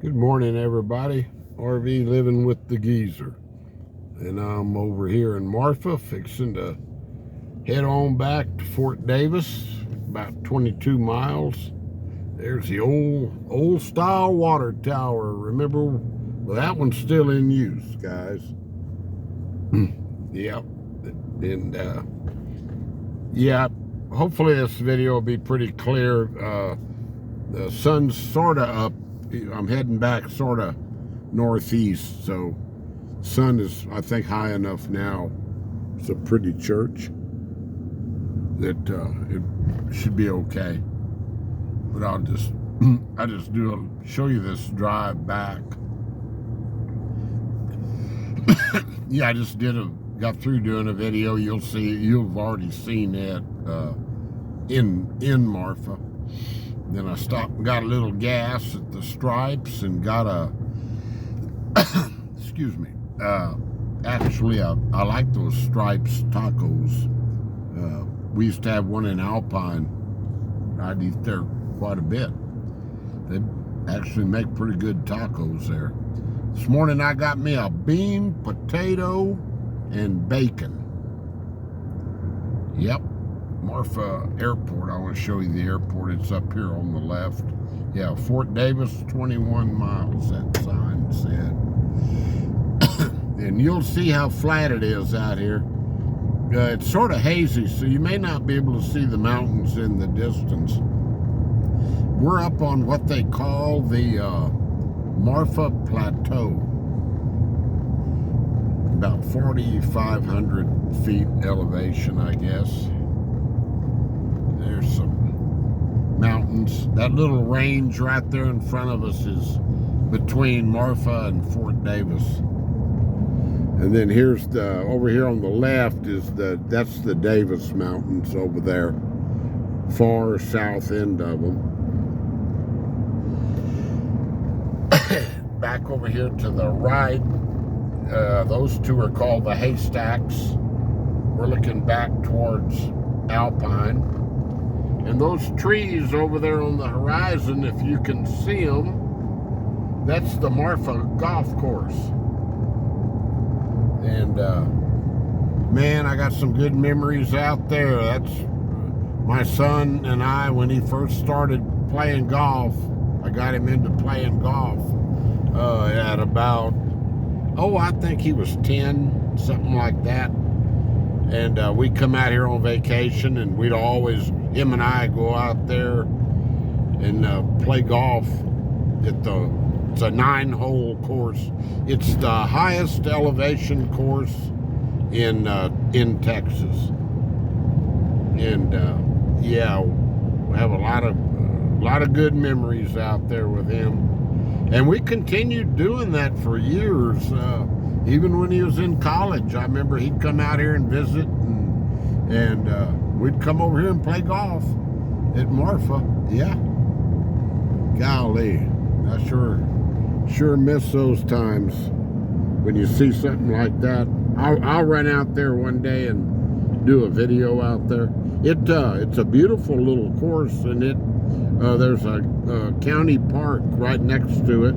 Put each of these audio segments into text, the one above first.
Good morning, everybody. RV living with the geezer. And I'm over here in Marfa, fixing to head on back to Fort Davis, about 22 miles. There's the old style water tower. Remember, well, that one's still in use, guys. Yep. And yeah, hopefully this video will be pretty clear. The sun's sort of up. I'm heading back sort of northeast, so sun is, I think, high enough now. It's a pretty church that it should be okay. But I just show you this drive back. Yeah, I just got through doing a video. You've already seen it in Marfa. Then I stopped and got a little gas at the Stripes and got a, excuse me, actually I like those Stripes tacos. We used to have one in Alpine. I'd eat there quite a bit. They actually make pretty good tacos there. This morning I got me a bean, potato, and bacon. Yep. Marfa Airport. I want to show you the airport. It's up here on the left. Yeah, Fort Davis, 21 miles, that sign said. And you'll see how flat it is out here. It's sort of hazy, so you may not be able to see the mountains in the distance. We're up on what they call the Marfa Plateau. About 4,500 feet elevation, I guess. There's some mountains. That little range right there in front of us is between Marfa and Fort Davis. And then here's over here on the left is that's the Davis Mountains over there. Far south end of them. Back over here to the right, those two are called the Haystacks. We're looking back towards Alpine. And those trees over there on the horizon, if you can see them, that's the Marfa Golf Course. And man, I got some good memories out there. That's my son and I, when he first started playing golf. I got him into playing golf at about, I think he was 10, something like that. And we'd come out here on vacation, and we'd always, him and I, go out there and play golf at it's a 9-hole course. It's the highest elevation course in Texas. And yeah, we have a lot of good memories out there with him. And we continued doing that for years. Even when he was in college, I remember he'd come out here and visit, and we'd come over here and play golf at Marfa. Yeah. Golly, I sure miss those times when you see something like that. I'll run out there one day and do a video out there. It's a beautiful little course, and there's a county park right next to it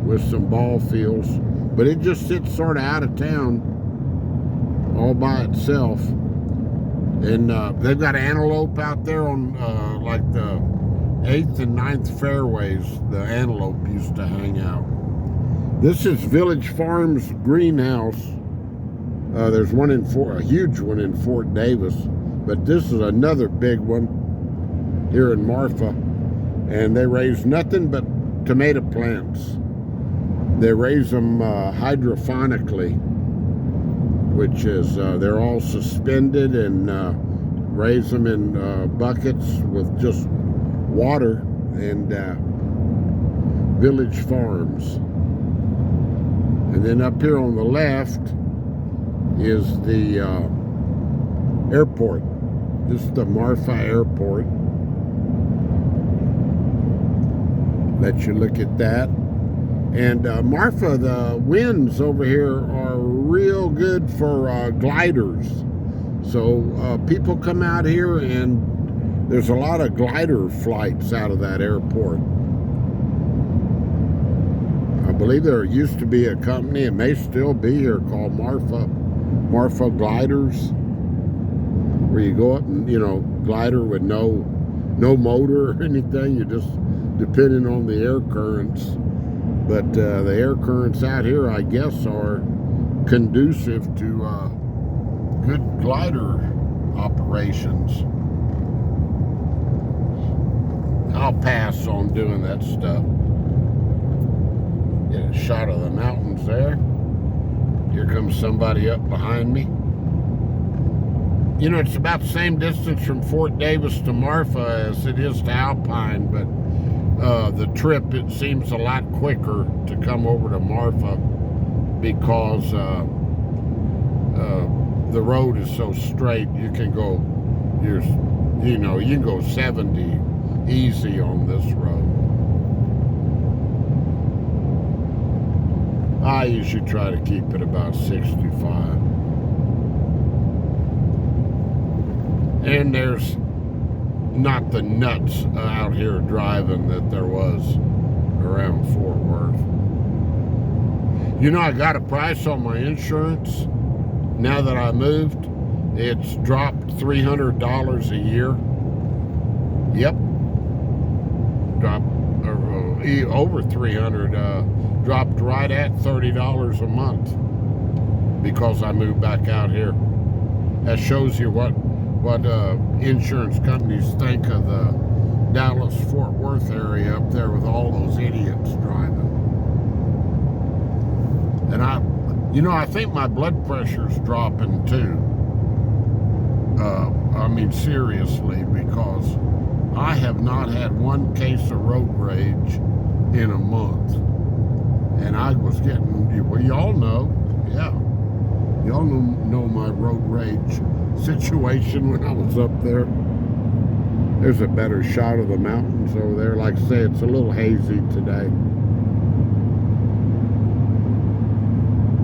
with some ball fields. But it just sits sort of out of town all by itself. And they've got antelope out there on like the 8th and 9th fairways. The antelope used to hang out. This is Village Farms Greenhouse. There's one a huge one in Fort Davis. But this is another big one here in Marfa. And they raise nothing but tomato plants. They raise them hydrophonically, which is they're all suspended, and raise them in buckets with just water, and Village Farms. And then up here on the left is the airport. This is the Marfa Airport. Let you look at that. And Marfa, the winds over here are real good for gliders. So people come out here, and there's a lot of glider flights out of that airport. believe there used to be a company, and may still be here, called Marfa Gliders, where you go up and, you know, glider with no motor or anything. You just depending on the air currents. But the air currents out here, I guess, are conducive to good glider operations. I'll pass on doing that stuff. Get a shot of the mountains there. Here comes somebody up behind me. You know, it's about the same distance from Fort Davis to Marfa as it is to Alpine, but the trip, it seems a lot quicker to come over to Marfa because the road is so straight. You can go, you can go 70 easy on this road. I usually try to keep it about 65. And there's not the nuts out here driving that there was around Fort Worth. You know, I got a price on my insurance now that I moved. It's dropped $300 a year. Yep. Dropped over 300. Dropped right at $30 a month because I moved back out here. That shows you what insurance companies think of the Dallas-Fort Worth area up there with all those idiots driving. And I think my blood pressure's dropping too. I mean, seriously, because I have not had one case of road rage in a month. And I was getting, well, y'all know, yeah. Y'all know my road rage situation when I was up there. There's a better shot of the mountains over there. Like I say, it's a little hazy today.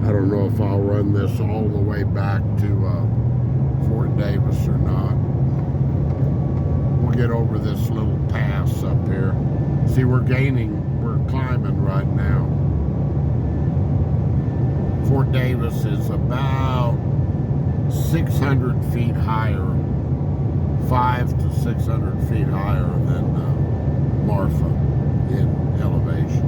I don't know if I'll run this all the way back to Fort Davis or not. We'll get over this little pass up here. See, we're climbing right now. Fort Davis is about 600 feet higher, 500 to 600 feet higher than Marfa in elevation.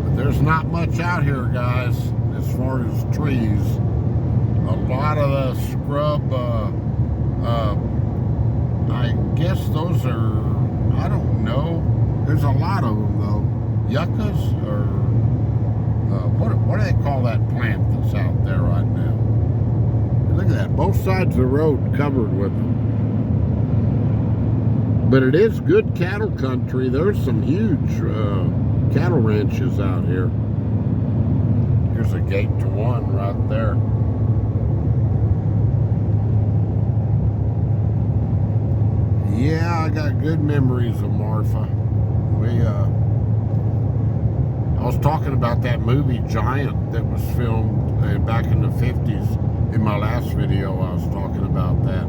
But there's not much out here, guys, as far as trees. A lot of the scrub, I guess those are, I don't know. There's a lot of them, though. Yuccas, or what do they call that plant that's out there right now? Look at that, both sides of the road covered with them. But it is good cattle country. There's some huge cattle ranches out here. Here's a gate to one right there. Yeah, I got good memories of Marfa. I was talking about that movie Giant that was filmed back in the 50s. In my last video, I was talking about that.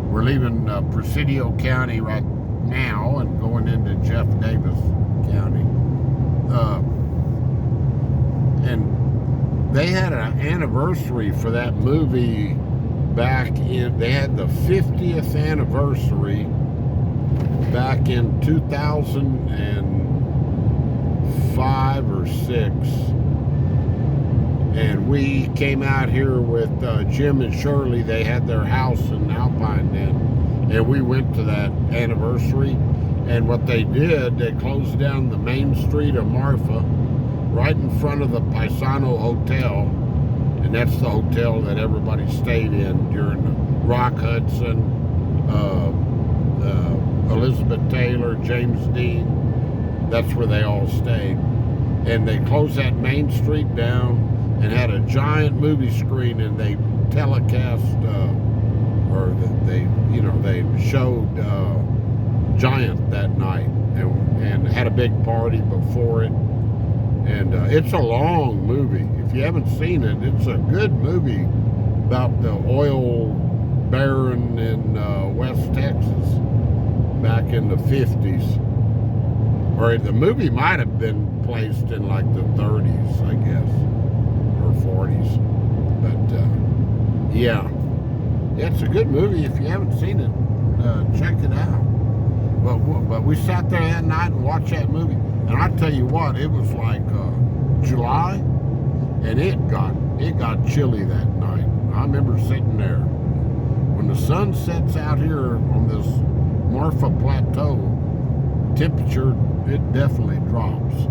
We're leaving Presidio County right now and going into Jeff Davis County. And they had an anniversary for that movie they had the 50th anniversary back in 2005 or 6. And we came out here with Jim and Shirley. They had their house in Alpine then. And we went to that anniversary. And what they did, they closed down the main street of Marfa right in front of the Paisano Hotel. And that's the hotel that everybody stayed in during the Rock Hudson, Elizabeth Taylor, James Dean. That's where they all stayed. And they closed that main street down and had a giant movie screen, and they telecast, they showed Giant that night, and had a big party before it. And it's a long movie. If you haven't seen it, it's a good movie about the oil baron in West Texas back in the 50s. Or the movie might have been placed in like the 30s, I guess, or 40s. But yeah, it's a good movie. If you haven't seen it, check it out. But we sat there that night and watched that movie, and I tell you what, it was like July, and it got chilly that night. I remember sitting there when the sun sets out here on this Marfa Plateau. Temperature, it definitely drops.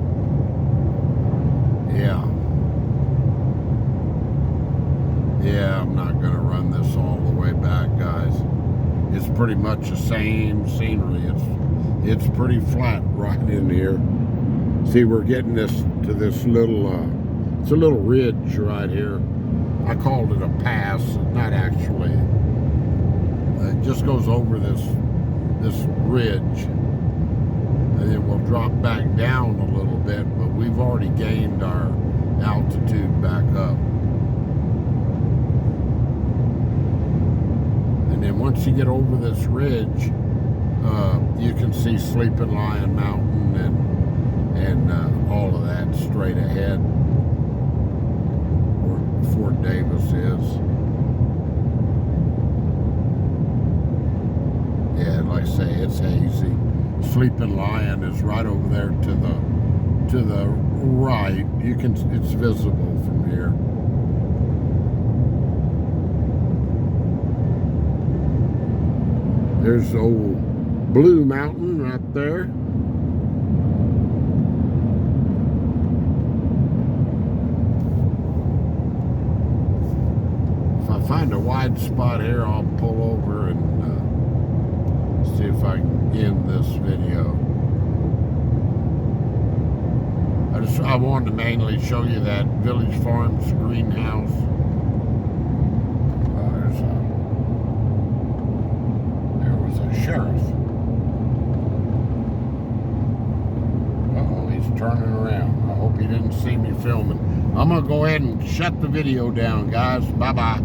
Yeah, I'm not gonna run this all the way back, guys. It's pretty much the same scenery. It's pretty flat right in here. See, we're getting this to this little it's a little ridge right here. I called it a pass. Not actually. It just goes over this ridge, and then we'll drop back down a little bit, but we've already gained our altitude back up. And then once you get over this ridge, you can see Sleeping Lion Mountain and all of that straight ahead where Fort Davis is. Yeah, like I say, it's hazy. Sleeping Lion is right over there to the right. It's visible from here. There's old Blue Mountain right there. If I find a wide spot here, I'll pull over and see if I can end this video. I wanted to mainly show you that Village Farms greenhouse. There was a sheriff. Uh-oh, he's turning around. I hope he didn't see me filming. I'm gonna go ahead and shut the video down, guys. Bye-bye.